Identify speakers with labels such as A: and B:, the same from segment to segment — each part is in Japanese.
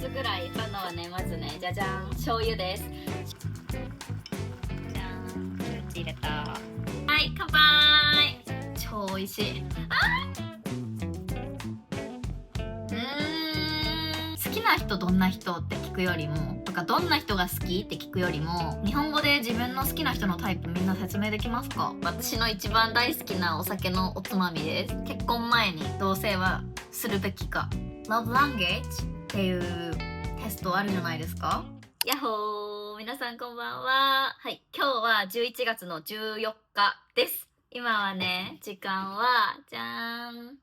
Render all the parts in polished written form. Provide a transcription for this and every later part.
A: つぐらい使うのはね、まずね、じゃじゃん、醤油です。じゃん、フルーツ入れた。はい、乾杯。超美味しい。好きな人どんな人って聞くよりもとか、どんな人が好きって聞くよりも、日本語で自分の好きな人のタイプみんな説明できますか？私の一番大好きなお酒のおつまみです。結婚前に同棲はするべきか Love Language っていうテストあるじゃないですか。やっほー、皆さんこんばんは。はい、今日は11月の14日です。今はね、時間はじゃーん、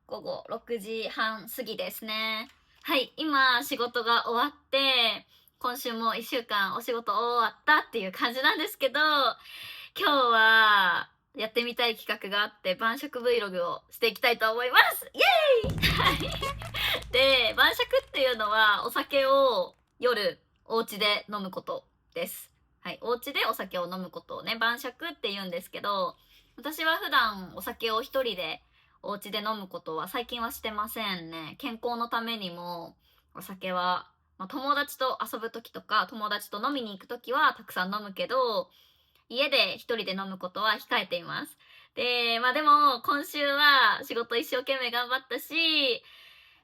A: 午後6時半過ぎですね。はい、今仕事が終わって、今週も1週間お仕事終わったっていう感じなんですけど、今日はやってみたい企画があって、晩酌 Vlog をしていきたいと思います。イエーイはいで、晩酌っていうのはお酒を夜お家で飲むことです。はい、お家でお酒を飲むことをね、晩酌って言うんですけど、私は普段お酒を一人でお家で飲むことは最近はしてませんね。健康のためにもお酒は、友達と遊ぶ時とか友達と飲みに行く時はたくさん飲むけど、家で一人で飲むことは控えています。で、でも今週は仕事一生懸命頑張ったし、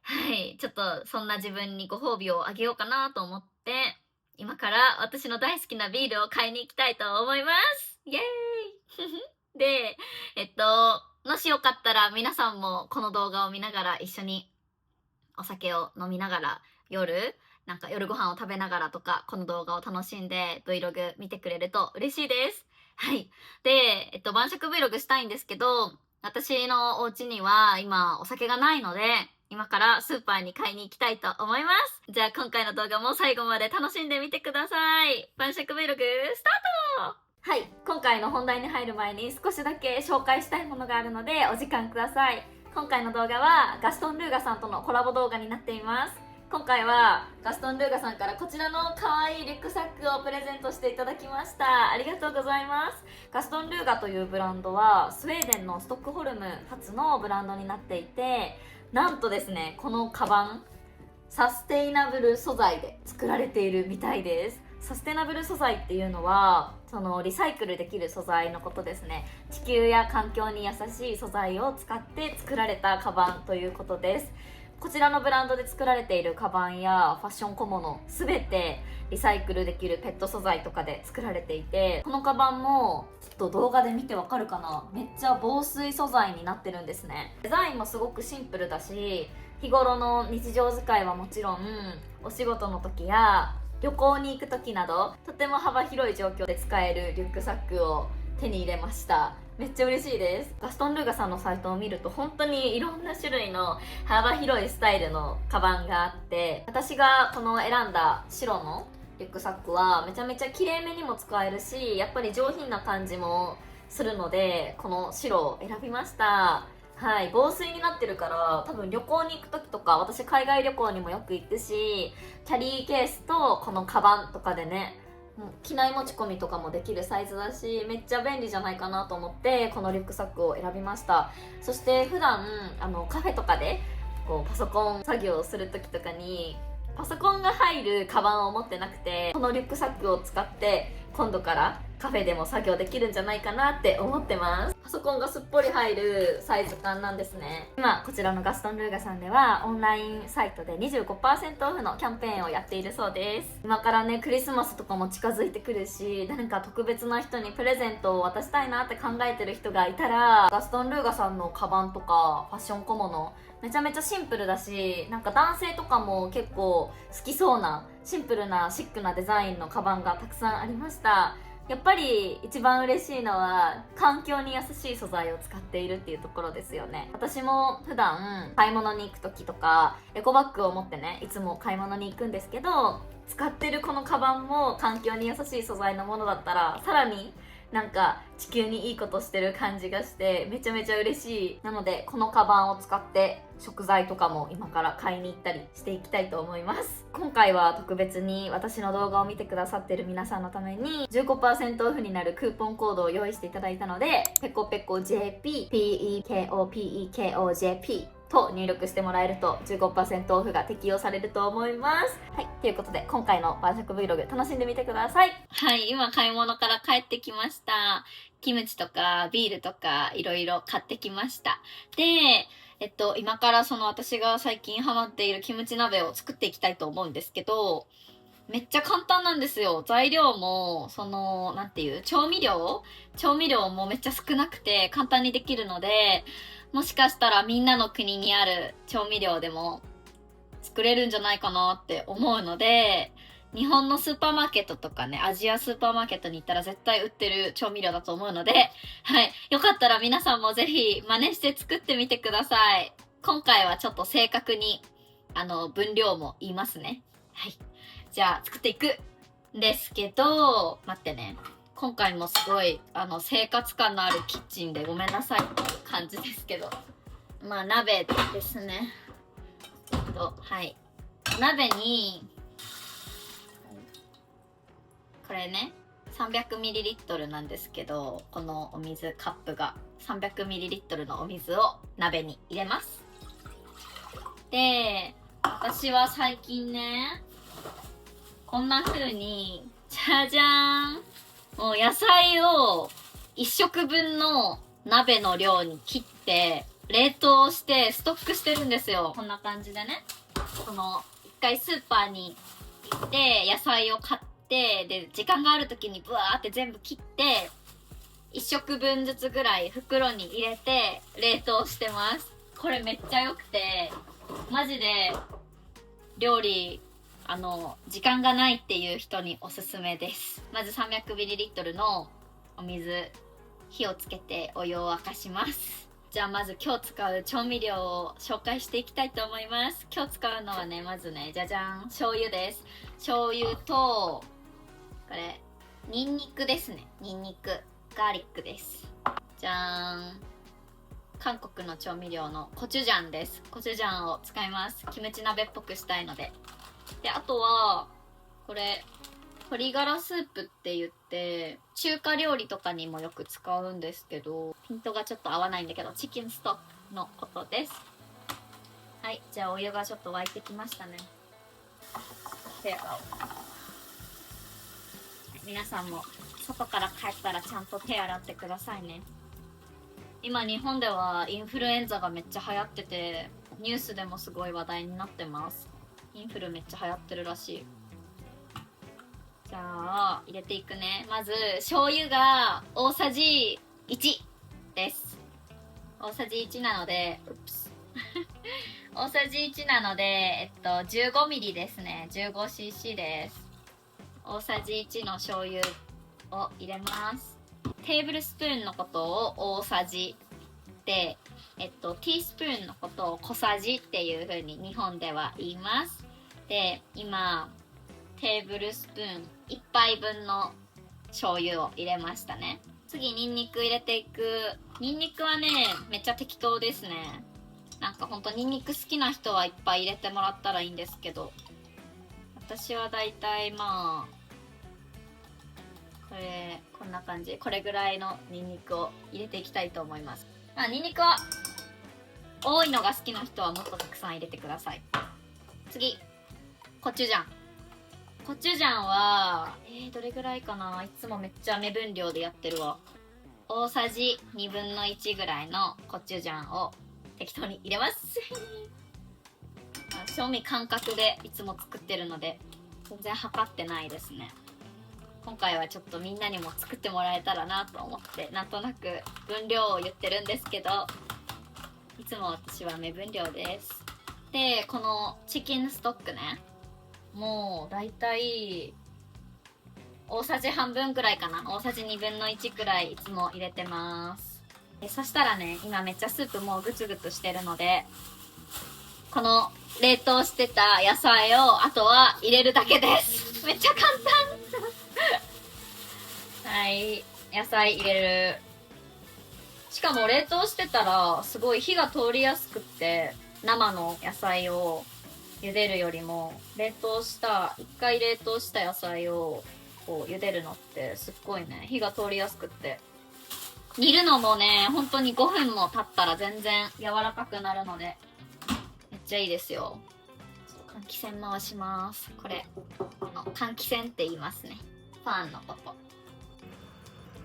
A: はい、ちょっとそんな自分にご褒美をあげようかなと思って、今から私の大好きなビールを買いに行きたいと思います。イエーイで、もしよかったら皆さんもこの動画を見ながら一緒にお酒を飲みながら夜ご飯を食べながらとか、この動画を楽しんで Vlog 見てくれると嬉しいです。はい。で、晩酌 Vlog したいんですけど、私のお家には今お酒がないので、今からスーパーに買いに行きたいと思います。じゃあ今回の動画も最後まで楽しんでみてください。晩酌 Vlog スタート。はい、今回の本題に入る前に少しだけ紹介したいものがあるのでお時間ください。今回の動画はガストン・ルーガさんとのコラボ動画になっています。今回はガストン・ルーガさんからこちらの可愛いリュックサックをプレゼントしていただきました。ありがとうございます。ガストン・ルーガというブランドはスウェーデンのストックホルム発のブランドになっていて、なんとですね、このカバンサステイナブル素材で作られているみたいです。サステナブル素材っていうのはそのリサイクルできる素材のことですね。地球や環境に優しい素材を使って作られたカバンということです。こちらのブランドで作られているカバンやファッション小物すべてリサイクルできるペット素材とかで作られていて、このカバンもちょっと動画で見てわかるかな、めっちゃ防水素材になってるんですね。デザインもすごくシンプルだし、日頃の日常使いはもちろんお仕事の時や旅行に行く時などとても幅広い状況で使えるリュックサックを手に入れました。めっちゃ嬉しいです。ガストン・ルーガさんのサイトを見ると本当にいろんな種類の幅広いスタイルのカバンがあって、私がこの選んだ白のリュックサックはめちゃめちゃ綺麗めにも使えるし、やっぱり上品な感じもするのでこの白を選びました。はい、防水になってるから多分旅行に行く時とか、私海外旅行にもよく行くし、キャリーケースとこのカバンとかでね、もう機内持ち込みとかもできるサイズだし、めっちゃ便利じゃないかなと思ってこのリュックサックを選びました。そして普段カフェとかでこうパソコン作業をする時とかにパソコンが入るカバンを持ってなくて、このリュックサックを使って今度からカフェでも作業できるんじゃないかなって思ってます。パソコンがすっぽり入るサイズ感なんですね。今こちらのガストン・ルーガさんではオンラインサイトで 25% オフのキャンペーンをやっているそうです。今からねクリスマスとかも近づいてくるし、誰か特別な人にプレゼントを渡したいなって考えてる人がいたら、ガストン・ルーガさんのカバンとかファッション小物めちゃめちゃシンプルだし、男性とかも結構好きそうなシンプルなシックなデザインのカバンがたくさんありました。やっぱり一番嬉しいのは環境に優しい素材を使っているっていうところですよね。私も普段買い物に行く時とかエコバッグを持ってね、いつも買い物に行くんですけど、使ってるこのカバンも環境に優しい素材のものだったらさらに地球にいいことしてる感じがしてめちゃめちゃ嬉しい。なのでこのカバンを使って食材とかも今から買いに行ったりしていきたいと思います。今回は特別に私の動画を見てくださってる皆さんのために 15% オフになるクーポンコードを用意していただいたので、ペコペコ JP PEKOPEKOJP と入力してもらえると 15% オフが適用されると思います。はい、ということで今回の晩食 Vlog 楽しんでみてください。はい、今買い物から帰ってきました。キムチとかビールとかいろいろ買ってきました。で、今から私が最近ハマっているキムチ鍋を作っていきたいと思うんですけど、めっちゃ簡単なんですよ。材料も、なんていう、調味料もめっちゃ少なくて簡単にできるので、もしかしたらみんなの国にある調味料でも作れるんじゃないかなって思うので、日本のスーパーマーケットとかね、アジアスーパーマーケットに行ったら絶対売ってる調味料だと思うので、はい。よかったら皆さんもぜひ真似して作ってみてください。今回はちょっと正確に、分量も言いますね。はい。じゃあ作っていくんですけど、待ってね。今回もすごい、生活感のあるキッチンでごめんなさいっていう感じですけど。まあ、鍋ですね。はい。鍋に、これね、300ml なんですけど、このお水、カップが 300ml のお水を鍋に入れます。で、私は最近ね、こんな風に、じゃじゃーん、もう野菜を1食分の鍋の量に切って冷凍してストックしてるんですよ。こんな感じでね、一回スーパーに行って野菜を買って、で時間がある時にブワーって全部切って1食分ずつぐらい袋に入れて冷凍してます。これめっちゃ良くて、マジで料理時間がないっていう人におすすめです。まず 300ml のお水、火をつけてお湯を沸かします。じゃあまず今日使う調味料を紹介していきたいと思います。今日使うのはね、まずね、じゃじゃん、醤油です。醤油と、これ、ニンニクですね。ニンニク、ガーリックです。じゃーん。韓国の調味料のコチュジャンです。コチュジャンを使います。キムチ鍋っぽくしたいので。で、あとは、これ、鶏ガラスープって言って、中華料理とかにもよく使うんですけど、ピントがちょっと合わないんだけど、チキンストックのことです。はい、じゃあお湯がちょっと沸いてきましたね。手洗おう。皆さんも外から帰ったらちゃんと手洗ってくださいね。今日本ではインフルエンザがめっちゃ流行ってて、ニュースでもすごい話題になってます。インフルめっちゃ流行ってるらしい。じゃあ入れていくね。まず醤油が大さじ1です。大さじ1なので、大さじ1なので、15ml ですね。15cc です。大さじ1の醤油を入れます。テーブルスプーンのことを大さじで、ティースプーンのことを小さじっていう風に日本では言います。で、今テーブルスプーン1杯分の醤油を入れましたね。次ニンニク入れていく。ニンニクはね、めっちゃ適当ですね。なんかほんとニンニク好きな人はいっぱい入れてもらったらいいんですけど、私はだいたいまあこんな感じ、これぐらいのニンニクを入れていきたいと思います。まあニンニクは多いのが好きな人はもっとたくさん入れてください。次、コチュジャン。コチュジャンはどれぐらいかな。いつもめっちゃ目分量でやってるわ。大さじ2分の1ぐらいのコチュジャンを適当に入れます賞味感覚でいつも作ってるので全然測ってないですね。今回はちょっとみんなにも作ってもらえたらなと思ってなんとなく分量を言ってるんですけど、いつも私は目分量です。で、このチキンストックね、もうだいたい大さじ半分くらいかな。大さじ2分の1くらいいつも入れてます。そしたらね、今めっちゃスープもうグツグツしてるので、この冷凍してた野菜をあとは入れるだけです。めっちゃ簡単はい、野菜入れる。しかも冷凍してたらすごい火が通りやすくって、生の野菜を茹でるよりも一回冷凍した野菜をこう茹でるのってすっごいね、火が通りやすくって、煮るのもね、本当に5分も経ったら全然柔らかくなるのでちゃいいですよ。換気扇回します。これ換気扇って言いますね。ファンのこと。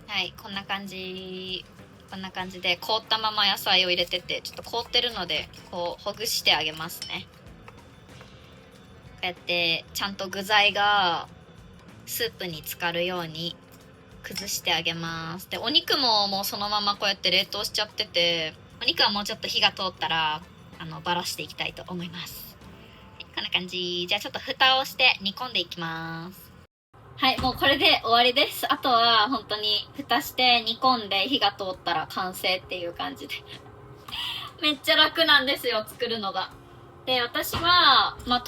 A: はい、こんな感じで凍ったまま野菜を入れてて、ちょっと凍ってるのでこうほぐしてあげますね。こうやってちゃんと具材がスープに浸かるように崩してあげます。でお肉ももうそのままこうやって冷凍しちゃってて、お肉はもうちょっと火が通ったらばらしていきたいと思います。こんな感じ。じゃあちょっと蓋をして煮込んでいきます。はい、もうこれで終わりです。あとは本当に蓋して煮込んで火が通ったら完成っていう感じでめっちゃ楽なんですよ、作るのが。で、私は豆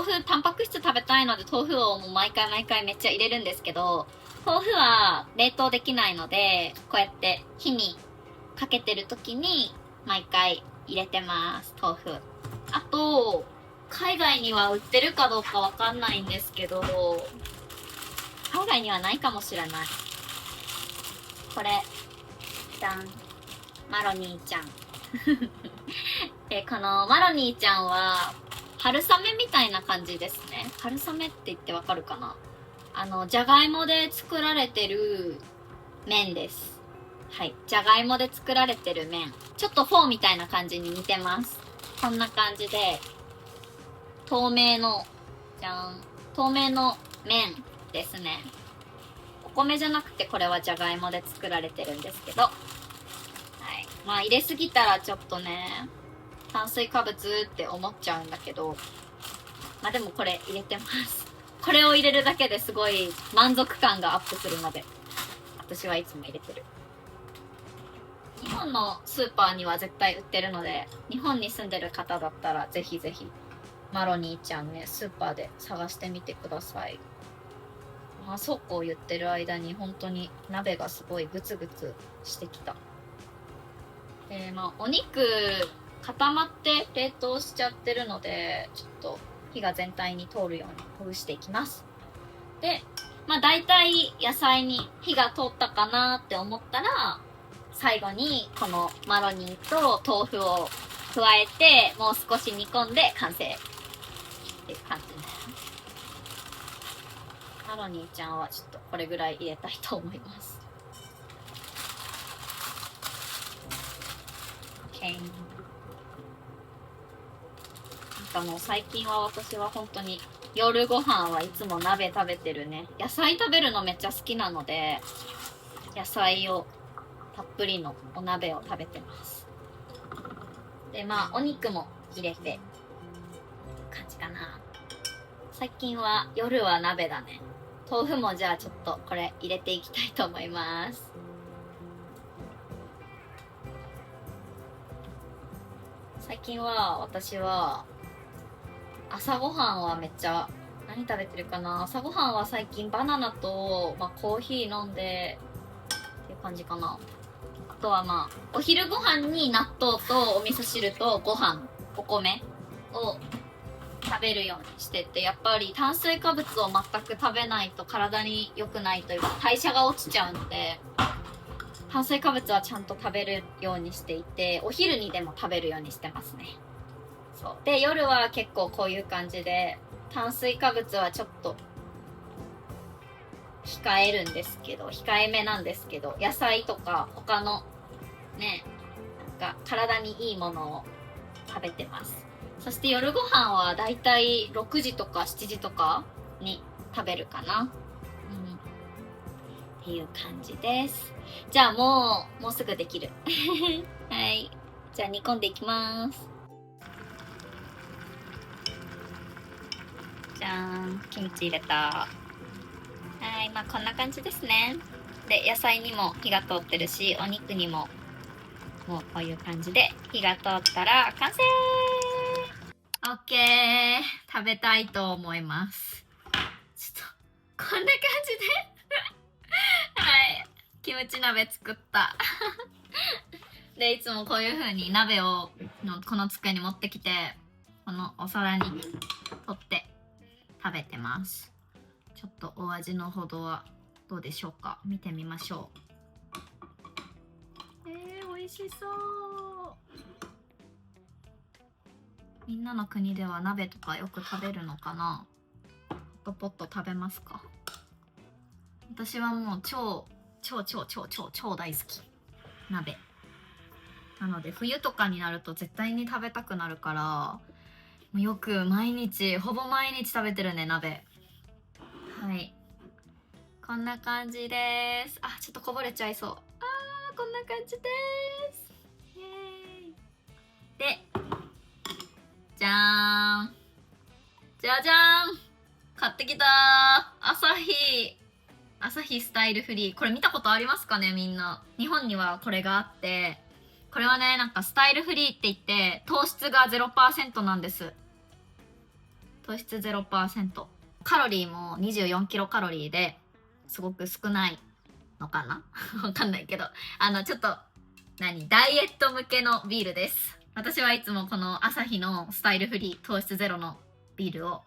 A: 腐タンパク質食べたいので豆腐をもう毎回めっちゃ入れるんですけど、豆腐は冷凍できないので、こうやって火にかけてる時に毎回入れてます、豆腐。あと海外には売ってるかどうかわかんないんですけど、海外にはないかもしれない。これじゃん、マロニーちゃんで、このマロニーちゃんは春雨みたいな感じですね。春雨って言ってわかるかな。じゃがいもで作られてる麺です。はい、じゃがいもで作られてる麺。ちょっとフォーみたいな感じに似てます。こんな感じで透明の麺ですね。お米じゃなくてこれはじゃがいもで作られてるんですけど、はい、入れすぎたらちょっとね炭水化物って思っちゃうんだけど、でもこれ入れてます。これを入れるだけですごい満足感がアップするので、私はいつも入れてる。日本のスーパーには絶対売ってるので、日本に住んでる方だったらぜひぜひマロニーちゃんね、スーパーで探してみてください。そうこう言ってる間に本当に鍋がすごいグツグツしてきた。お肉固まって冷凍しちゃってるので、ちょっと火が全体に通るようにほぐしていきます。で、大体野菜に火が通ったかなって思ったら、最後にこのマロニーと豆腐を加えて、もう少し煮込んで完成っていう感じね。マロニーちゃんはちょっとこれぐらい入れたいと思います。なんかもう最近は私は本当に夜ご飯はいつも鍋食べてるね。野菜食べるのめっちゃ好きなので、野菜をたっぷりのお鍋を食べてます。で、お肉も入れて感じかな。最近は夜は鍋だね。豆腐もじゃあちょっとこれ入れていきたいと思います。最近は私は朝ごはんはめっちゃ何食べてるかな。朝ごはんは最近バナナと、コーヒー飲んでっていう感じかな。あとはお昼ご飯に納豆とお味噌汁とご飯、お米を食べるようにしてて、やっぱり炭水化物を全く食べないと体に良くないというか代謝が落ちちゃうので、炭水化物はちゃんと食べるようにしていて、お昼にでも食べるようにしてますね。そうで、夜は結構こういう感じで炭水化物はちょっと控えめなんですけど、野菜とか他のね、なんか体にいいものを食べてます。そして夜ご飯はだいたい6時とか7時とかに食べるかな。っていう感じです。じゃあもうすぐできる。はい。じゃあ煮込んでいきます。じゃーん、キムチ入れた。はい、こんな感じですね。で、野菜にも火が通ってるし、お肉にももうこういう感じで火が通ったら完成。オッケー、食べたいと思います。ちょっとこんな感じではい、キムチ鍋作ったで、いつもこういう風に鍋をこの机に持ってきて、このお皿に取って食べてます。ちょっとお味のほどはどうでしょうか。見てみましょう。美味しそう。みんなの国では鍋とかよく食べるのかな。ホットポット食べますか？私はもう超大好き鍋なので、冬とかになると絶対に食べたくなるから、もうよく毎日ほぼ毎日食べてるね、鍋。はい、こんな感じです。あ、ちょっとこぼれちゃいそう。こんな感じです。イエーイ。で、じゃーん、じゃじゃーん、買ってきたアサヒスタイルフリー。これ見たことありますかね、みんな。日本にはこれがあって、これはね、なんかスタイルフリーって言って糖質が 0% なんです。糖質 0%。カロリーも24キロカロリーですごく少ないのかなわかんないけど、ちょっとダイエット向けのビールです。私はいつもこのアサヒのスタイルフリー糖質ゼロのビールを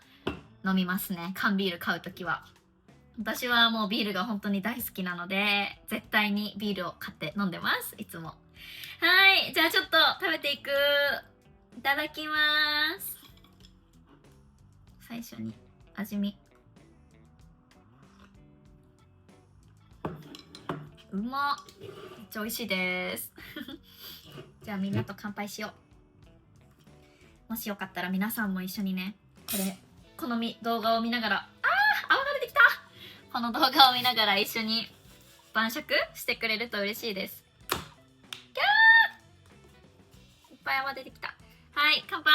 A: 飲みますね。缶ビール買うときは。私はもうビールが本当に大好きなので、絶対にビールを買って飲んでます、いつも。はい、じゃあちょっと食べていく。いただきます。最初に味見。うまっ、めっちゃ美味しいですじゃあみんなと乾杯しよう。もしよかったら皆さんも一緒にね、この動画を見ながら、泡が出てきた。この動画を見ながら一緒に晩酌してくれると嬉しいです。キャー、いっぱい泡出てきた。はい、乾杯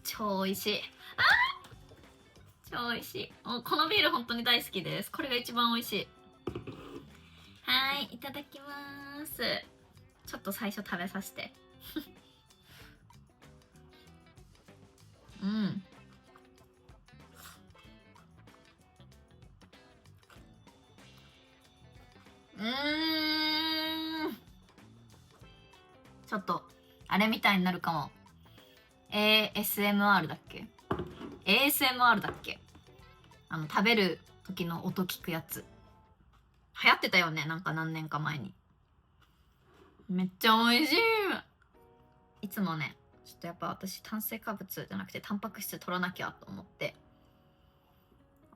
A: 超美味しい。超美味しい。もうこのビール本当に大好きです。これが一番美味しい。はい、いただきます。ちょっと最初食べさせてちょっとあれみたいになるかも。 ASMR だっけ？ ASMR だっけ？食べる時の音聞くやつ流行ってたよね、なんか何年か前に。めっちゃ美味しい。いつもね、ちょっとやっぱ私炭水化物じゃなくてタンパク質取らなきゃと思って、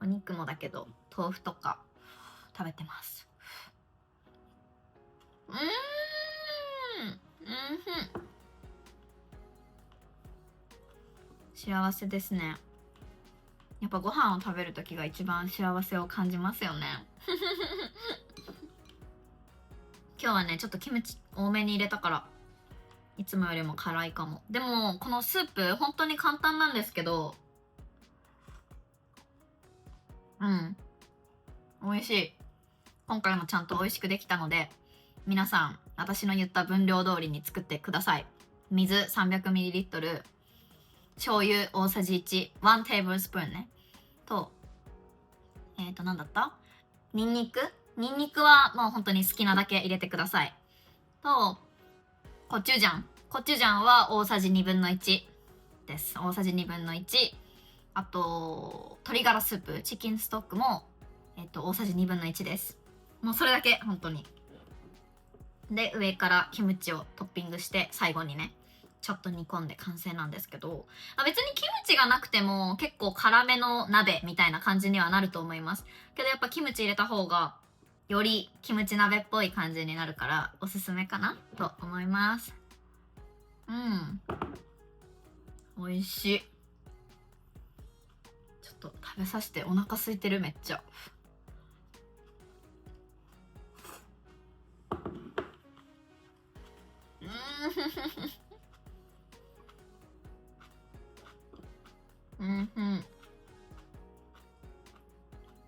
A: お肉もだけど豆腐とか食べてます。幸せですね。やっぱご飯を食べる時が一番幸せを感じますよね今日はね、ちょっとキムチ多めに入れたからいつもよりも辛いかも。でもこのスープ本当に簡単なんですけど、美味しい。今回もちゃんと美味しくできたので、皆さん私の言った分量通りに作ってください。水 300ml、 醤油大さじ1、1テーブルスプーンね、と何だった、ニンニクはもう本当に好きなだけ入れてください。とコチュジャンは大さじ1/2です。大さじ1/2。あと鶏ガラスープ、チキンストックも大さじ1/2です。もうそれだけ、本当に。で上からキムチをトッピングして最後にねちょっと煮込んで完成なんですけど、別にキムチがなくても結構辛めの鍋みたいな感じにはなると思いますけど、やっぱキムチ入れた方がよりキムチ鍋っぽい感じになるからおすすめかなと思います。美味しい。ちょっと食べさせて、お腹空いてるめっちゃ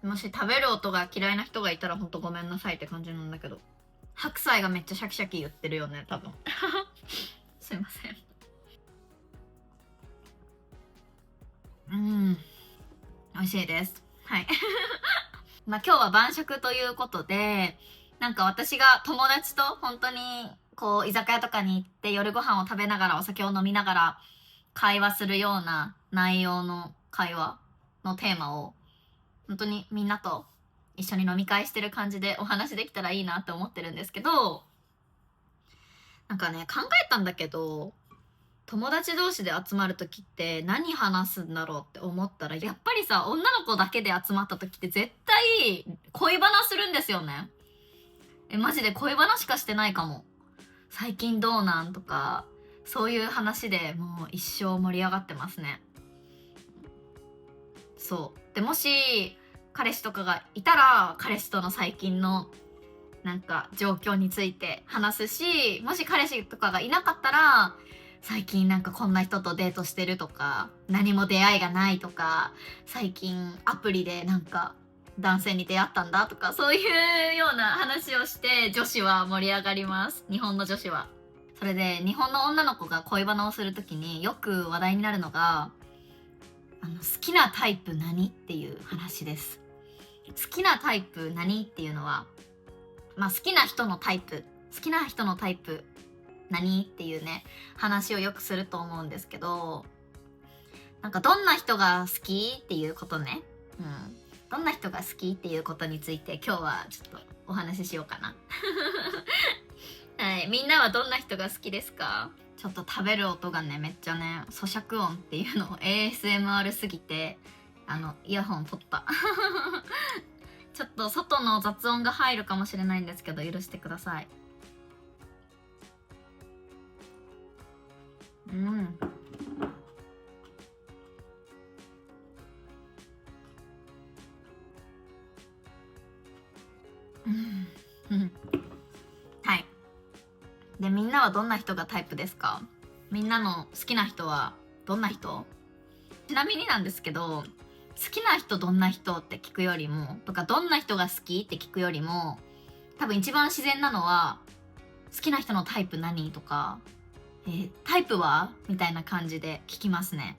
A: もし食べる音が嫌いな人がいたらほんとごめんなさいって感じなんだけど、白菜がめっちゃシャキシャキ言ってるよね多分すいません。美味しいです。はいまあ今日は晩酌ということで、なんか私が友達と本当にこう居酒屋とかに行って夜ご飯を食べながらお酒を飲みながら会話するような内容の会話のテーマを本当にみんなと一一緒に飲み会してる感じでお話できたらいいなって思ってるんですけど、なんかね、考えたんだけど、友達同士で集まる時って何話すんだろうって思ったら、やっぱりさ、女の子だけで集まった時って絶対恋バナするんですよね。マジで恋バナしかしてないかも。最近どうなんとか、そういう話でもう一生盛り上がってますね。そう。で、もし彼氏とかがいたら、彼氏との最近のなんか状況について話すし、もし彼氏とかがいなかったら、最近なんかこんな人とデートしてるとか、何も出会いがないとか、最近アプリでなんか男性に出会ったんだとか、そういうような話をして女子は盛り上がります。日本の女子は。それで日本の女の子が恋バナをするときによく話題になるのが、好きなタイプ何っていう話です。好きなタイプ何っていうのは、好きな人のタイプ何っていうね、話をよくすると思うんですけど、なんかどんな人が好きっていうことね。どんな人が好きっていうことについて今日はちょっとお話ししようかな。はい、みんなはどんな人が好きですか？ちょっと食べる音がね、めっちゃね、咀嚼音っていうのを ASMR すぎて、イヤホン取った。ちょっと外の雑音が入るかもしれないんですけど、許してください。はい。で、みんなはどんな人がタイプですか？みんなの好きな人はどんな人？ちなみになんですけど、好きな人どんな人って聞くよりも、とかどんな人が好きって聞くよりも、多分一番自然なのは、好きな人のタイプ何とか、タイプはみたいな感じで聞きますね。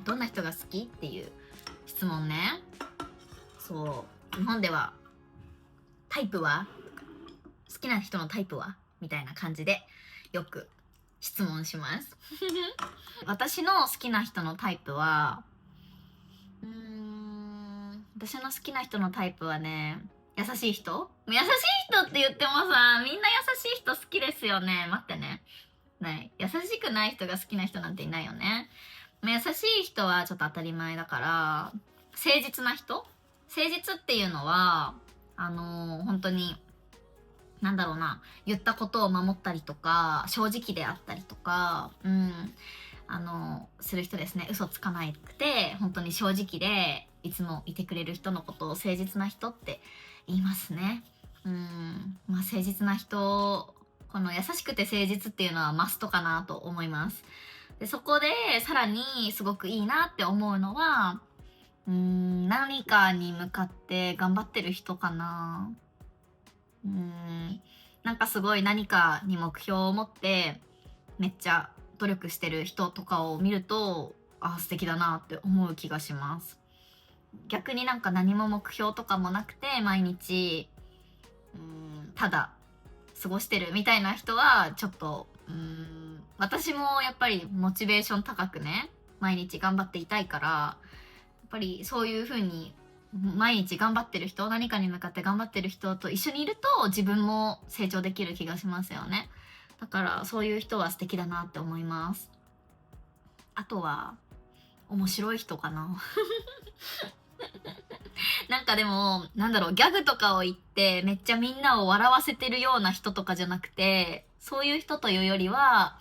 A: どんな人が好きっていう質問ね。そう。日本では、タイプは好きな人のタイプはみたいな感じでよく質問します。私の好きな人のタイプは、私の好きな人のタイプはね、優しい人って言ってもさ、みんな優しい人好きですよね。待ってね。優しくない人が好きな人なんていないよね。優しい人はちょっと当たり前だから、誠実な人っていうのは、本当に、言ったことを守ったりとか、正直であったりとか、する人ですね。嘘つかなくて、本当に正直で、いつもいてくれる人のことを誠実な人って言いますね。誠実な人、この優しくて誠実っていうのはマストかなと思います。で、そこでさらにすごくいいなって思うのは、何かに向かって頑張ってる人かな。なんかすごい何かに目標を持ってめっちゃ努力してる人とかを見ると、素敵だなって思う気がします。逆になんか何も目標とかもなくて毎日ただ過ごしてるみたいな人はちょっと私もやっぱりモチベーション高くね、毎日頑張っていたいから、やっぱりそういう風に毎日頑張ってる人、何かに向かって頑張ってる人と一緒にいると自分も成長できる気がしますよね。だからそういう人は素敵だなって思います。あとは面白い人かな。なんかでもギャグとかを言ってめっちゃみんなを笑わせてるような人とかじゃなくて、そういう人というよりは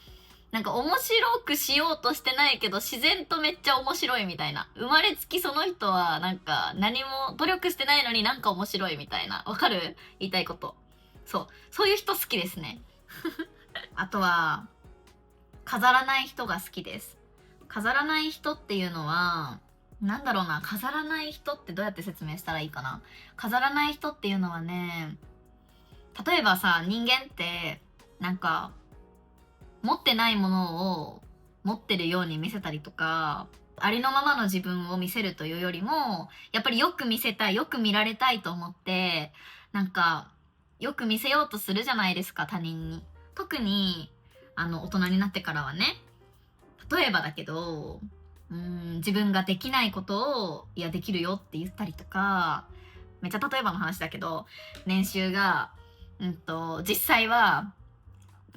A: なんか面白くしようとしてないけど自然とめっちゃ面白いみたいな。生まれつきその人はなんか何も努力してないのになんか面白いみたいな。わかる？言いたいこと。そういう人好きですね。あとは飾らない人が好きです。飾らない人っていうのは飾らない人ってどうやって説明したらいいかな。飾らない人っていうのはね、例えばさ、人間ってなんか持ってないものを持ってるように見せたりとか、ありのままの自分を見せるというよりも、やっぱりよく見せたい、よく見られたいと思って、よく見せようとするじゃないですか、他人に。特に、大人になってからはね。例えばだけど、自分ができないことを、いや、できるよって言ったりとか、めっちゃ例えばの話だけど、年収が実際は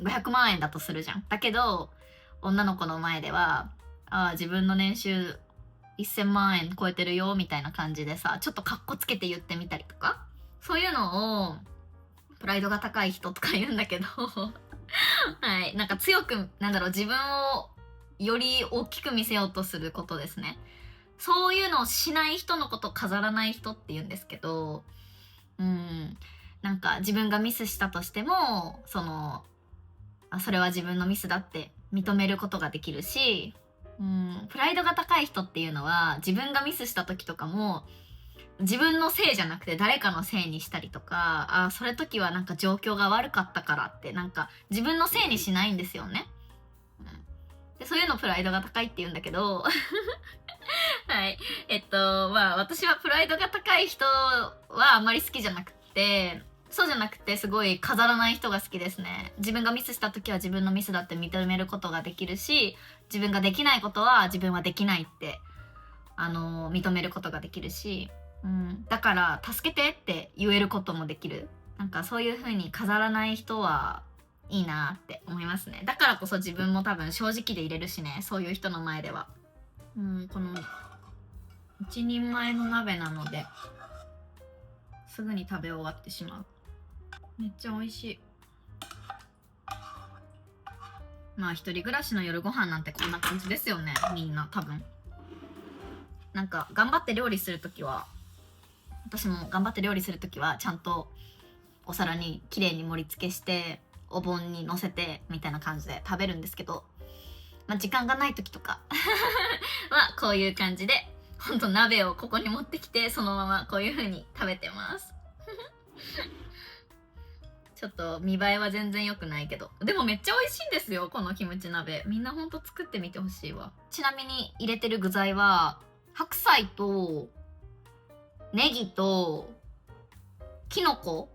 A: 500万円だとするじゃん。だけど女の子の前では自分の年収1000万円超えてるよみたいな感じでさ、ちょっとカッコつけて言ってみたりとか、そういうのをプライドが高い人とか言うんだけどはい、なんか強く自分をより大きく見せようとすることですね。そういうのをしない人のことを飾らない人って言うんですけど、なんか自分がミスしたとしてもそれは自分のミスだって認めることができるし、プライドが高い人っていうのは自分がミスした時とかも自分のせいじゃなくて誰かのせいにしたりとか、それ時はなんか状況が悪かったからってなんか自分のせいにしないんですよね。でそういうのプライドが高いって言うんだけどはい。私はプライドが高い人はあんまり好きじゃなくて、そうじゃなくてすごい飾らない人が好きですね。自分がミスした時は自分のミスだって認めることができるし、自分ができないことは自分はできないって認めることができるし、だから助けてって言えることもできる。なんかそういう風に飾らない人はいいなって思いますね。だからこそ自分も多分正直でいれるしね、そういう人の前では。この一人前の鍋なのですぐに食べ終わってしまう。めっちゃ美味しい。まあ一人暮らしの夜ご飯なんてこんな感じですよね、みんな多分。なんか頑張って料理するときは、私も頑張って料理するときはちゃんとお皿にきれいに盛り付けしてお盆にのせてみたいな感じで食べるんですけど、時間がない時とかはこういう感じでほんと鍋をここに持ってきてそのままこういう風に食べてますちょっと見栄えは全然良くないけど、でもめっちゃ美味しいんですよこのキムチ鍋。みんなほんと作ってみてほしいわ。ちなみに入れてる具材は白菜とネギとキノコ。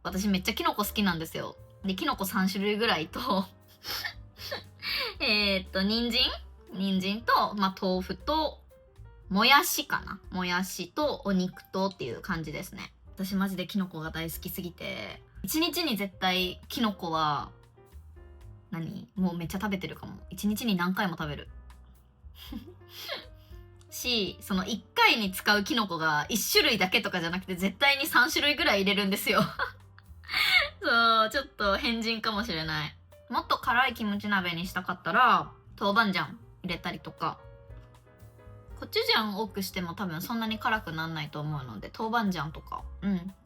A: 私めっちゃキノコ好きなんですよ。でキノコ3種類ぐらいと人参と、豆腐ともやしかな。もやしとお肉とっていう感じですね。私マジでキノコが大好きすぎて、1日に絶対キノコはもうめっちゃ食べてるかも。1日に何回も食べるし、その1回に使うキノコが1種類だけとかじゃなくて絶対に3種類ぐらい入れるんですよそう、ちょっと変人かもしれない。もっと辛いキムチ鍋にしたかったら豆板醤入れたりとか、コチュジャン多くしても多分そんなに辛くなんないと思うので豆板醤とか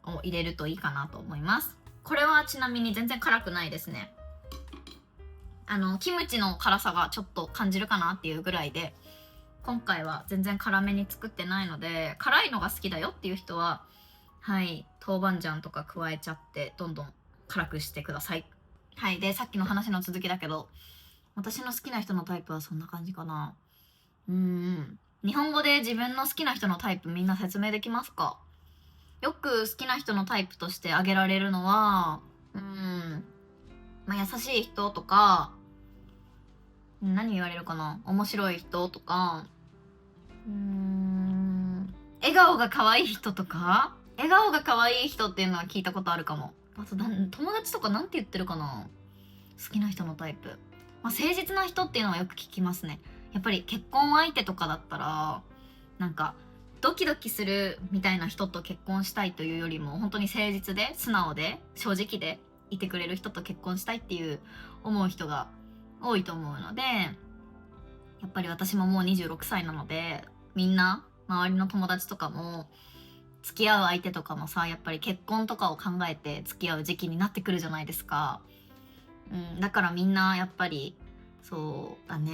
A: を入れるといいかなと思います。これはちなみに全然辛くないですね。キムチの辛さがちょっと感じるかなっていうぐらいで、今回は全然辛めに作ってないので、辛いのが好きだよっていう人は豆板醤とか加えちゃってどんどん辛くしてください。はい。でさっきの話の続きだけど、私の好きな人のタイプはそんな感じかな。日本語で自分の好きな人のタイプみんな説明できますか？よく好きな人のタイプとして挙げられるのは優しい人とか、何言われるかな、面白い人とか、笑顔が可愛い人とか。笑顔が可愛い人っていうのは聞いたことあるかも。あと友達とかなんて言ってるかな、好きな人のタイプ。誠実な人っていうのはよく聞きますね。やっぱり結婚相手とかだったらなんかドキドキするみたいな人と結婚したいというよりも、本当に誠実で素直で正直でいてくれる人と結婚したいっていう思う人が多いと思うので、やっぱり私ももう26歳なので、みんな周りの友達とかも付き合う相手とかもさ、やっぱり結婚とかを考えて付き合う時期になってくるじゃないですか。だからみんなやっぱりそうだね、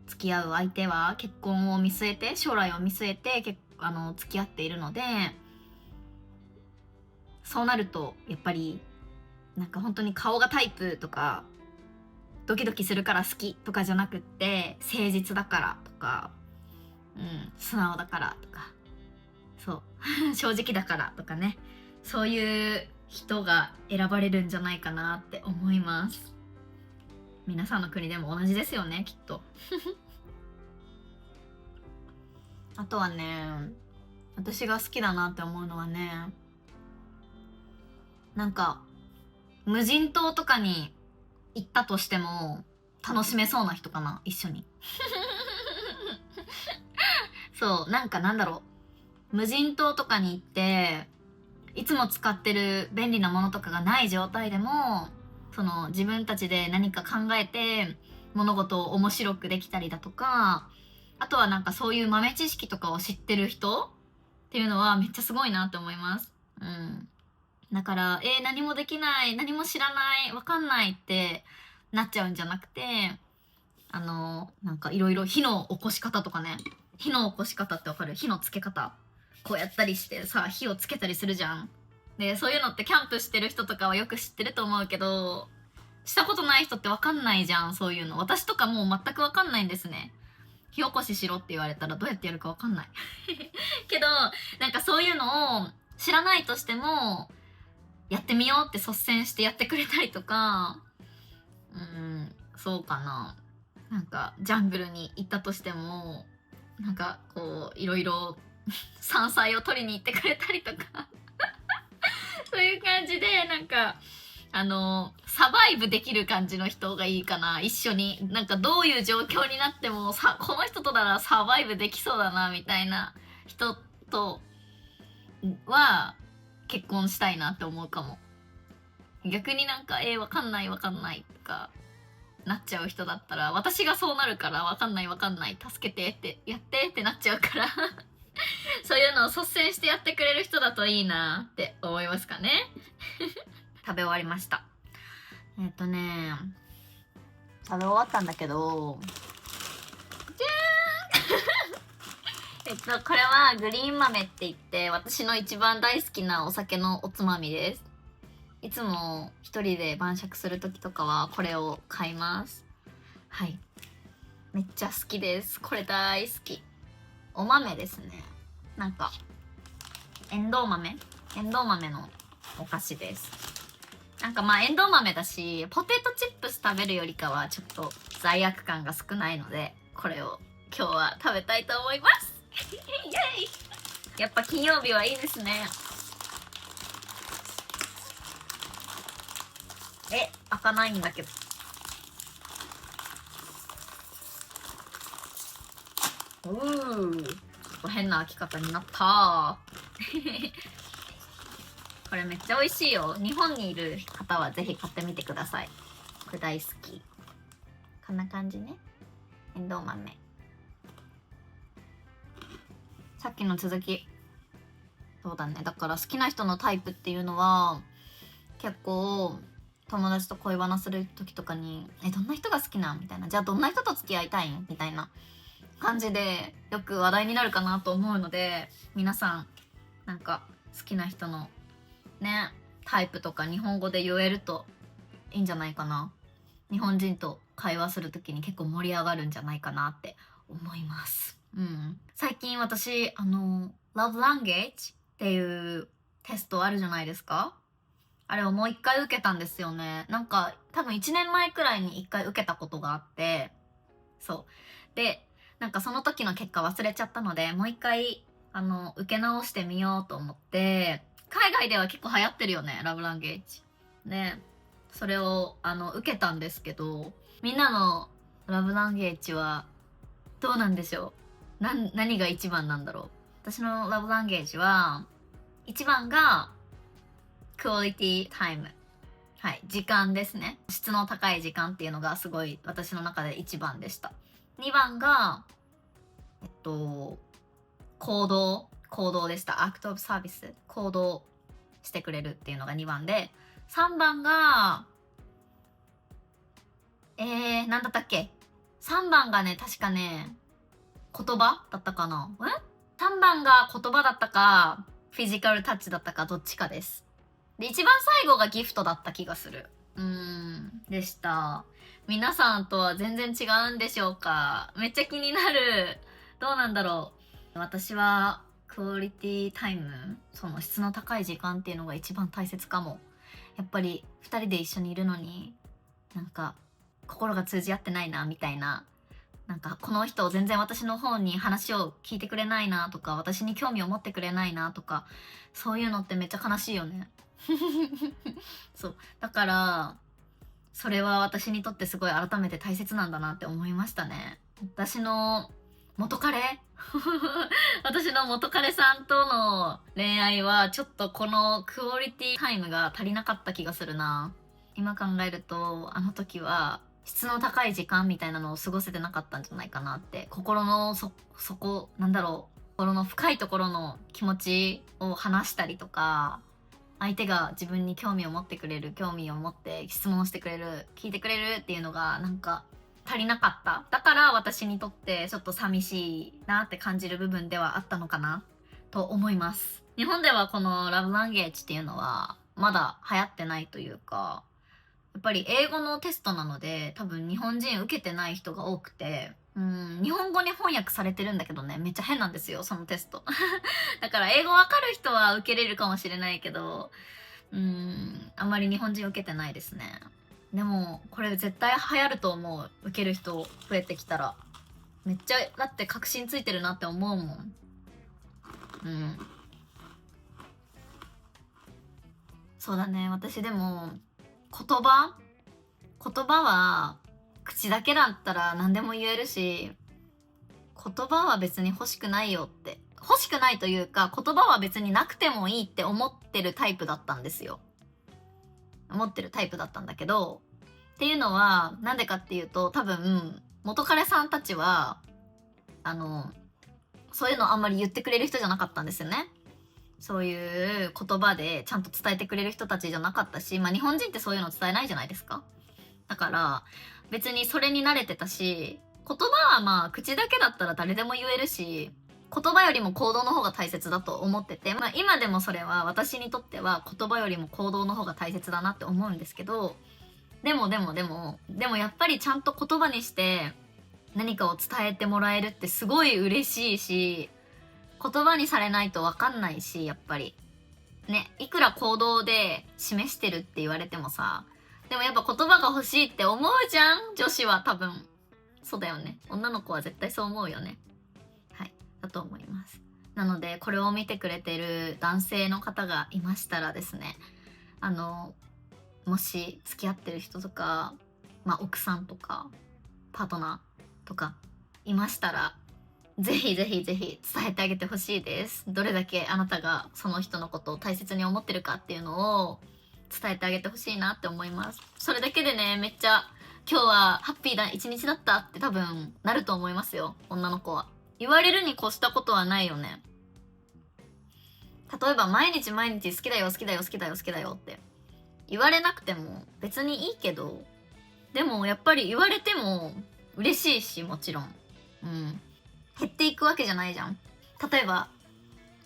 A: 付き合う相手は結婚を見据えて、将来を見据えて付き合っているので、そうなるとやっぱりなんか本当に顔がタイプとかドキドキするから好きとかじゃなくって、誠実だからとか、素直だからとか、そう正直だからとかね、そういう人が選ばれるんじゃないかなって思います。皆さんの国でも同じですよね、きっとあとはね、私が好きだなって思うのはね、なんか無人島とかに行ったとしても楽しめそうな人かな、一緒に。そう、なんかなんだろう、無人島とかに行っていつも使ってる便利なものとかがない状態でも、その自分たちで何か考えて物事を面白くできたりだとか、あとはなんかそういう豆知識とかを知ってる人っていうのはめっちゃすごいなって思います。うん。だから、何もできない、何も知らない、わかんないってなっちゃうんじゃなくて、なんかいろいろ火の起こし方とかね。火の起こし方ってわかる？火のつけ方。こうやったりしてさ、火をつけたりするじゃん。で、そういうのってキャンプしてる人とかはよく知ってると思うけど、したことない人ってわかんないじゃん、そういうの。私とかもう全くわかんないんですね。火起こししろって言われたらどうやってやるかわかんない。けど、なんかそういうのを知らないとしても、やってみようって率先してやってくれたりとか、そうかな。なんかジャングルに行ったとしても、なんかこういろいろ山菜を取りに行ってくれたりとかそういう感じで、なんかサバイブできる感じの人がいいかな、一緒に。なんかどういう状況になってもこの人とならサバイブできそうだなみたいな人とは結婚したいなって思うかも。逆になんかわかんないわかんないとかなっちゃう人だったら、私がそうなるから、わかんないわかんない、助けてってやってってなっちゃうからそういうのを率先してやってくれる人だといいなって思いますかね。食べ終わりました。食べ終わったんだけど、これはグリーン豆って言って、私の一番大好きなお酒のおつまみです。いつも一人で晩酌する時とかはこれを買います。はい。めっちゃ好きです。これ大好き。お豆ですね。なんか、エンドウ豆のお菓子です。なんかまあエンドウ豆だし、ポテトチップス食べるよりかはちょっと罪悪感が少ないので、これを今日は食べたいと思いますイエイ。やっぱ金曜日はいいですね。開かないんだけど。変な開き方になったこれめっちゃ美味しいよ。日本にいる方はぜひ買ってみてください。これ大好き。こんな感じね。エンドウ豆。さっきの続き。そうだね。だから好きな人のタイプっていうのは、結構友達と恋バナする時とかに、どんな人が好きなんみたいな。じゃあどんな人と付き合いたいんみたいな感じでよく話題になるかなと思うので、皆さんなんか好きな人のねタイプとか日本語で言えるといいんじゃないかな。日本人と会話する時に結構盛り上がるんじゃないかなって思います。最近私Love Language っていうテストあるじゃないですか。あれをもう一回受けたんですよね。なんか多分1年前くらいに一回受けたことがあって、そうで、なんかその時の結果忘れちゃったので、もう一回受け直してみようと思って、海外では結構流行ってるよね、ラブランゲージで、それを受けたんですけど、みんなのラブランゲージはどうなんでしょう。何が一番なんだろう。私のラブランゲージは一番がクオリティタイム。はい、時間ですね。質の高い時間っていうのがすごい私の中で一番でした。2番が行動でした。アクトオブサービス。行動してくれるっていうのが2番で、3番がなんだったっけ。3番がね、確かね、言葉だったかな。3番が言葉だったかフィジカルタッチだったかどっちかです。で、一番最後がギフトだった気がする。でした。皆さんとは全然違うんでしょうか。めっちゃ気になる。どうなんだろう。私はクオリティタイム、その質の高い時間っていうのが一番大切かも。やっぱり2人で一緒にいるのになんか心が通じ合ってないなみたいななんかこの人全然私の方に話を聞いてくれないなとか、私に興味を持ってくれないなとか、そういうのってめっちゃ悲しいよね。そうだから、それは私にとってすごい改めて大切なんだなって思いましたね。私の元彼私の元彼さんとの恋愛はちょっとこのクオリティタイムが足りなかった気がするな。今考えるとあの時は質の高い時間みたいなのを過ごせてなかったんじゃないかなって。心の底なんだろう、心の深いところの気持ちを話したりとか、相手が自分に興味を持ってくれる、興味を持って質問してくれる、聞いてくれるっていうのがなんか足りなかった。だから私にとってちょっと寂しいなって感じる部分ではあったのかなと思います。日本ではこのラブランゲージっていうのはまだ流行ってないというか、やっぱり英語のテストなので多分日本人受けてない人が多くて、日本語に翻訳されてるんだけどね、めっちゃ変なんですよそのテスト。だから英語わかる人は受けれるかもしれないけど、あんまり日本人受けてないですね。でもこれ絶対流行ると思う。受ける人増えてきたらめっちゃ、だって確信ついてるなって思うもん。そうだね。私でも言葉は口だけだったら何でも言えるし、言葉は別に欲しくないよって、欲しくないというか、言葉は別になくてもいいって思ってるタイプだったんですよ。思ってるタイプだったんだけど、っていうのはなんでかっていうと、多分元彼さんたちはそういうのあんまり言ってくれる人じゃなかったんですよね。そういう言葉でちゃんと伝えてくれる人たちじゃなかったし、日本人ってそういうの伝えないじゃないですか。だから別にそれに慣れてたし、言葉は口だけだったら誰でも言えるし、言葉よりも行動の方が大切だと思ってて、今でもそれは私にとっては言葉よりも行動の方が大切だなって思うんですけど、でもやっぱりちゃんと言葉にして何かを伝えてもらえるってすごい嬉しいし、言葉にされないと分かんないし、やっぱりね、いくら行動で示してるって言われてもさ、でもやっぱ言葉が欲しいって思うじゃん、女子は多分。そうだよね、女の子は絶対そう思うよね。はい、だと思います。なのでこれを見てくれてる男性の方がいましたらですね、もし付き合ってる人とか、奥さんとかパートナーとかいましたら、ぜひぜひぜひ伝えてあげてほしいです。どれだけあなたがその人のことを大切に思ってるかっていうのを伝えてあげてほしいなって思います。それだけでね、めっちゃ今日はハッピーな一日だったって多分なると思いますよ、女の子は。言われるに越したことはないよね。例えば毎日好きだよ好きだよ好きだよ好きだよって言われなくても別にいいけど、でもやっぱり言われても嬉しいし、もちろん減っていくわけじゃないじゃん。例えば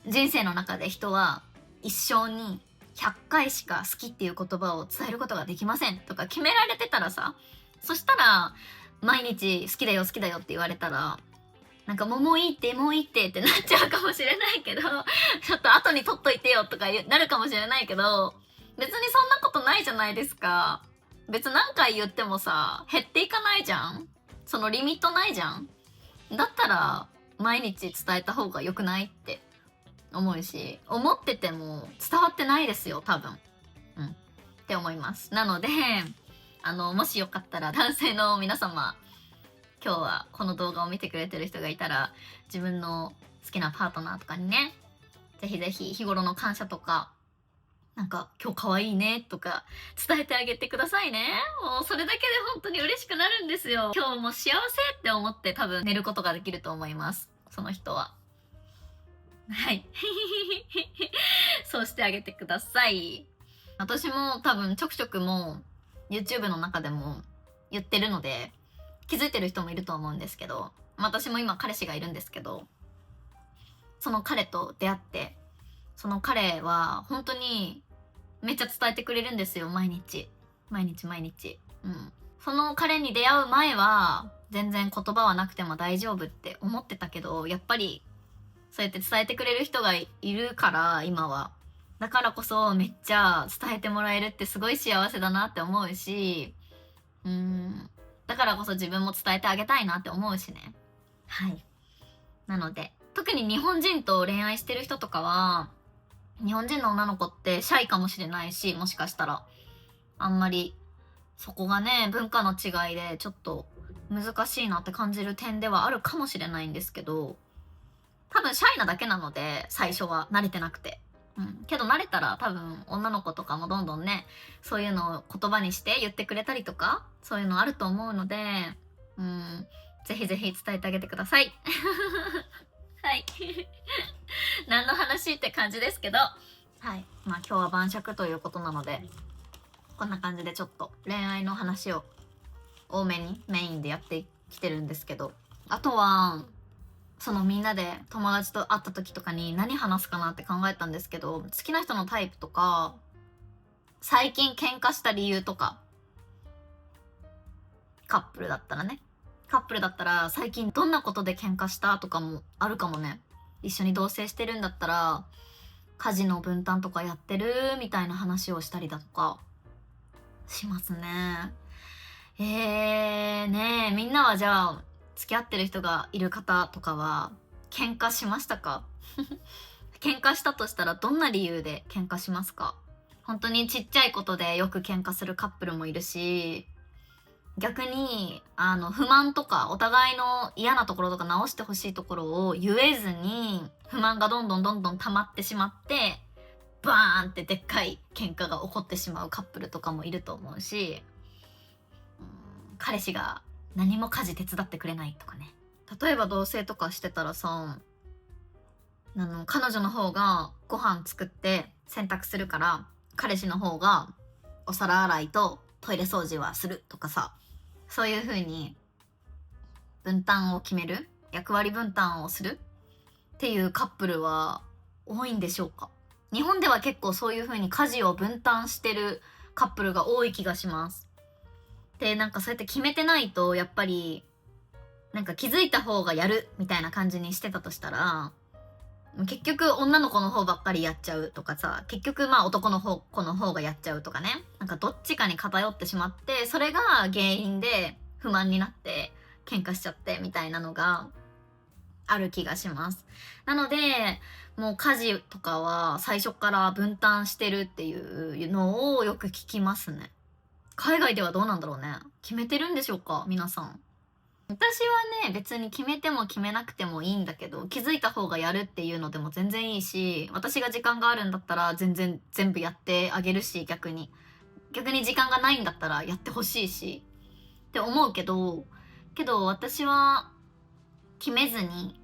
A: 人生の中で人は一生に100回しか好きっていう言葉を伝えることができませんとか決められてたらさ、そしたら毎日好きだよ好きだよって言われたら、なんかもういいってってなっちゃうかもしれないけどちょっと後に取っといてよとかなるかもしれないけど、別にそんなことないじゃないですか。別に何回言ってもさ減っていかないじゃん。そのリミットないじゃん。だったら毎日伝えた方が良くないって思うし、思ってても伝わってないですよ多分。って思います。なのでもしよかったら男性の皆様、今日はこの動画を見てくれてる人がいたら、自分の好きなパートナーとかにね、ぜひぜひ日頃の感謝とか、なんか今日可愛いねとか伝えてあげてくださいね。もうそれだけで本当に嬉しくなるんですよ。今日も幸せって思って多分寝ることができると思います、その人は。はいそうしてあげてください。私も多分ちょくちょくもう YouTube の中でも言ってるので気づいてる人もいると思うんですけど、私も今彼氏がいるんですけど、その彼と出会って、その彼は本当にめっちゃ伝えてくれるんですよ、毎日。その彼に出会う前は全然言葉はなくても大丈夫って思ってたけど、やっぱりそうやって伝えてくれる人がいるから今は。だからこそめっちゃ伝えてもらえるってすごい幸せだなって思うし、だだからこそ自分も伝えてあげたいなって思うしね。はい。なので、特に日本人と恋愛してる人とかは、日本人の女の子ってシャイかもしれないし、もしかしたら、あんまり、そこがね、文化の違いでちょっと難しいなって感じる点ではあるかもしれないんですけど、多分シャイなだけなので、最初は慣れてなくて。けど慣れたら多分女の子とかもどんどんね、そういうのを言葉にして言ってくれたりとか、そういうのあると思うので、ぜひぜひ伝えてあげてください。はい。何の話って感じですけど、はい。まあ今日は晩酌ということなので、こんな感じでちょっと恋愛の話を多めにメインでやってきてるんですけど、あとは、そのみんなで友達と会った時とかに何話すかなって考えたんですけど、好きな人のタイプとか、最近喧嘩した理由とか、カップルだったらね。カップルだったら最近どんなことで喧嘩したとかもあるかもね。一緒に同棲してるんだったら、家事の分担とかやってるみたいな話をしたりだとか、しますね。ねえ、みんなはじゃあ、付き合ってる人がいる方とかは、喧嘩しましたか？喧嘩したとしたらどんな理由で喧嘩しますか？本当にちっちゃいことでよく喧嘩するカップルもいるし、逆に、不満とか、お互いの嫌なところとか直してほしいところを言えずに、不満がどんどんどんどん溜まってしまって、バーンってでっかい喧嘩が起こってしまうカップルとかもいると思うし、彼氏が何も家事手伝ってくれないとかね。例えば同棲とかしてたらさ、彼女の方がご飯作って洗濯するから、彼氏の方がお皿洗いとトイレ掃除はするとかさ、そういう風に分担を決める、役割分担をするっていうカップルは多いんでしょうか？日本では結構そういう風に家事を分担してるカップルが多い気がします。で、なんかそうやって決めてないと、やっぱり、なんか気づいた方がやるみたいな感じにしてたとしたら、結局女の子の方ばっかりやっちゃうとかさ、結局まあ男の子の方がやっちゃうとかね。なんかどっちかに偏ってしまって、それが原因で不満になって喧嘩しちゃってみたいなのがある気がします。なので、もう家事とかは最初から分担してるっていうのをよく聞きますね。海外ではどうなんだろうね。決めてるんでしょうか、皆さん。私はね、別に決めても決めなくてもいいんだけど、気づいた方がやるっていうのでも全然いいし、私が時間があるんだったら全然全部やってあげるし、逆に。逆に時間がないんだったらやってほしいし、って思うけど、私は決めずに、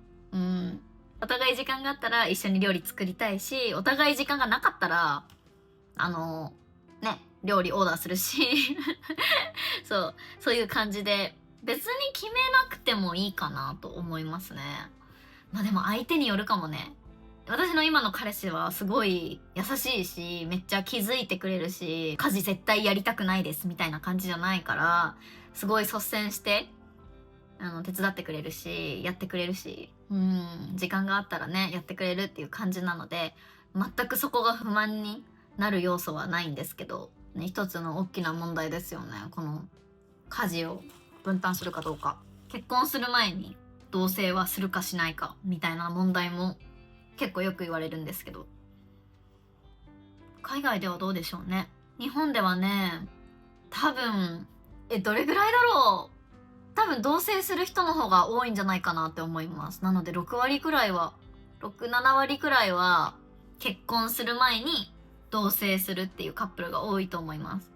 A: お互い時間があったら一緒に料理作りたいし、お互い時間がなかったら、料理オーダーするしそういう感じで別に決めなくてもいいかなと思いますね。まあでも相手によるかもね。私の今の彼氏はすごい優しいし、めっちゃ気づいてくれるし、家事絶対やりたくないですみたいな感じじゃないから、すごい率先して、手伝ってくれるし、やってくれるし、時間があったらね、やってくれるっていう感じなので、全くそこが不満になる要素はないんですけど、ね、一つの大きな問題ですよね。この家事を分担するかどうか。結婚する前に同棲はするかしないかみたいな問題も結構よく言われるんですけど、海外ではどうでしょうね。日本ではね、多分どれぐらいだろう。多分同棲する人の方が多いんじゃないかなって思います。なので6割くらいは、6、7割くらいは結婚する前に同棲するっていうカップルが多いと思います。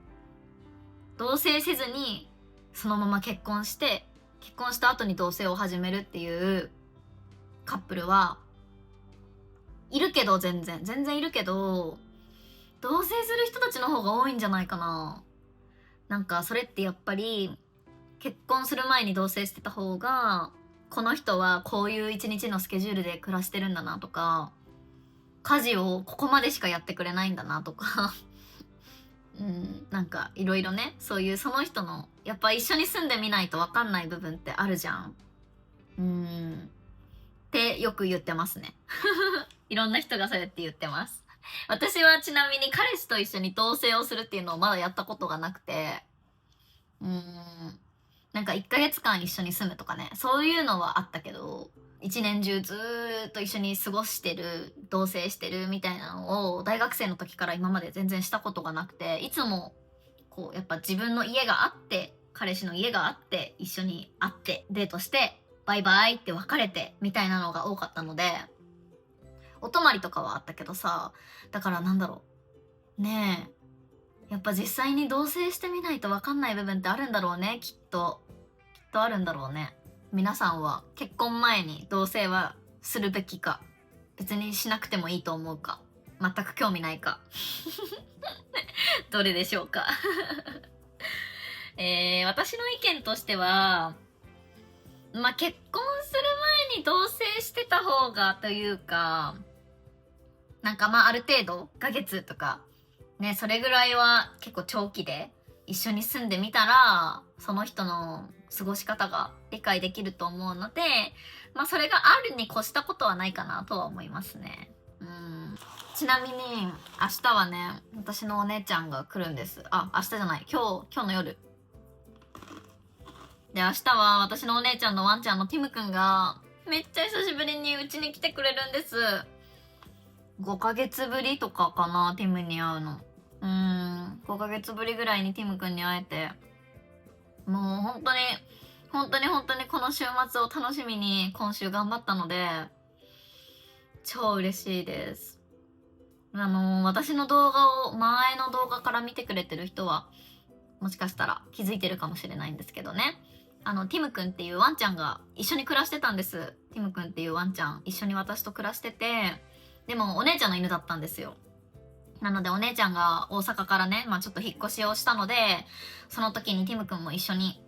A: 同棲せずにそのまま結婚して、結婚した後に同棲を始めるっていうカップルはいるけど、全然いるけど、同棲する人たちの方が多いんじゃないかな。なんかそれってやっぱり結婚する前に同棲してた方が、この人はこういう一日のスケジュールで暮らしてるんだなとか、家事をここまでしかやってくれないんだなとかなんかいろいろね、そういうその人のやっぱ一緒に住んでみないと分かんない部分ってあるじゃん。ってよく言ってますね。いろんな人がそうやって言ってます。私はちなみに彼氏と一緒に同棲をするっていうのをまだやったことがなくて、なんか1ヶ月間一緒に住むとかね、そういうのはあったけど、一年中ずーっと一緒に過ごしてる、同棲してるみたいなのを大学生の時から今まで全然したことがなくて、いつもこうやっぱ自分の家があって、彼氏の家があって、一緒に会ってデートしてバイバイって別れてみたいなのが多かったので、お泊まりとかはあったけどさ、だからなんだろうねえ、やっぱ実際に同棲してみないと分かんない部分ってあるんだろうね、きっとあるんだろうね。皆さんは結婚前に同棲はするべきか、別にしなくてもいいと思うか、全く興味ないかどれでしょうか私の意見としては、結婚する前に同棲してた方がというか、なんかある程度1ヶ月とかね、それぐらいは結構長期で一緒に住んでみたら、その人の過ごし方が理解できると思うので、それがあるに越したことはないかなとは思いますね。ちなみに明日はね、私のお姉ちゃんが来るんです。明日じゃない、今日の夜で、明日は私のお姉ちゃんのワンちゃんのティムくんがめっちゃ久しぶりにうちに来てくれるんです。5ヶ月ぶりとかかな、ティムに会うの。5ヶ月ぶりぐらいにティムくんに会えて、もう本当にこの週末を楽しみに今週頑張ったので、超嬉しいです。私の動画を前の動画から見てくれてる人はもしかしたら気づいてるかもしれないんですけどね、ティムくんっていうワンちゃんが一緒に暮らしてたんです。ティムくんっていうワンちゃん一緒に私と暮らしてて、でもお姉ちゃんの犬だったんですよ。なのでお姉ちゃんが大阪からね、ちょっと引っ越しをしたので、その時にティムくんも一緒に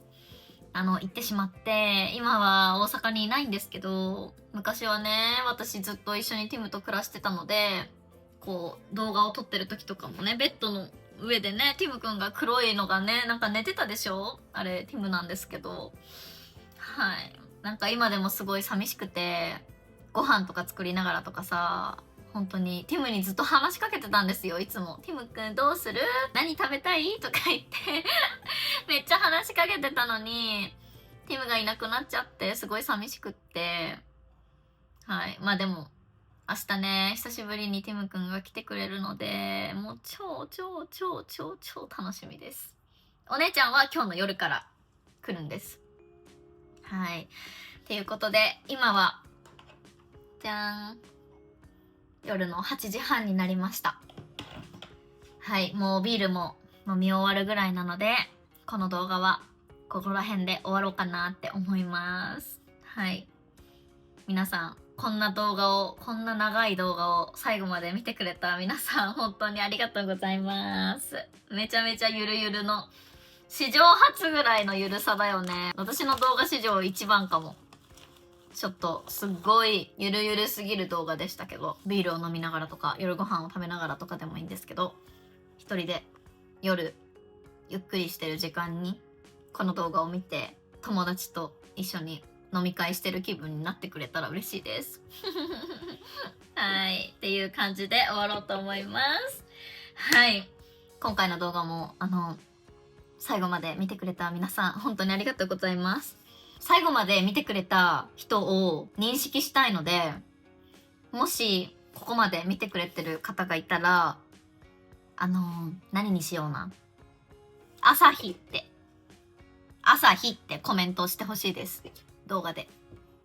A: 行ってしまって、今は大阪にいないんですけど、昔はね、私ずっと一緒にティムと暮らしてたので、こう動画を撮ってる時とかもね、ベッドの上でね、ティムくんが黒いのがね、なんか寝てたでしょ、あれティムなんですけど、はい、なんか今でもすごい寂しくて、ご飯とか作りながらとかさ、本当にティムにずっと話しかけてたんですよ。いつもティムくんどうする、何食べたいとか言ってめっちゃ話しかけてたのに、ティムがいなくなっちゃってすごい寂しくって、はい、でも明日ね、久しぶりにティムくんが来てくれるので、もう超楽しみです。お姉ちゃんは今日の夜から来るんです。はい、っていうことで今はじゃーん、夜の8時半になりました。はい、もうビールも飲み終わるぐらいなので、この動画はここら辺で終わろうかなって思います。はい、皆さんこんな長い動画を最後まで見てくれた皆さん、本当にありがとうございます。めちゃめちゃゆるゆるの、史上初ぐらいのゆるさだよね。私の動画史上一番かも。ちょっとすっごいゆるゆるすぎる動画でしたけど、ビールを飲みながらとか夜ご飯を食べながらとかでもいいんですけど、一人で夜ゆっくりしてる時間にこの動画を見て、友達と一緒に飲み会してる気分になってくれたら嬉しいですはい、っていう感じで終わろうと思います。はい、今回の動画も最後まで見てくれた皆さん、本当にありがとうございます。最後まで見てくれた人を認識したいので、もしここまで見てくれてる方がいたら、何にしような、朝日ってコメントしてほしいです。動画で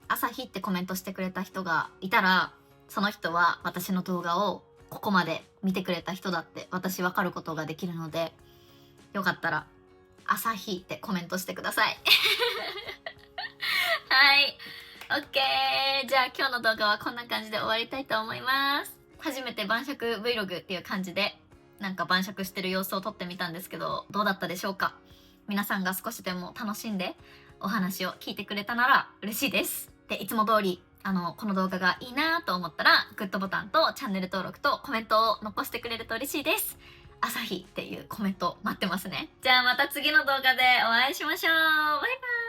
A: 朝日ってコメントしてくれた人がいたら、その人は私の動画をここまで見てくれた人だって私分かることができるので、よかったら朝日ってコメントしてくださいはい、OK。じゃあ今日の動画はこんな感じで終わりたいと思います。初めて晩酌 Vlog っていう感じでなんか晩酌してる様子を撮ってみたんですけど、どうだったでしょうか。皆さんが少しでも楽しんでお話を聞いてくれたなら嬉しいです。で、いつも通りこの動画がいいなと思ったらグッドボタンとチャンネル登録とコメントを残してくれると嬉しいです。朝日っていうコメント待ってますね。じゃあまた次の動画でお会いしましょう。バイバイ。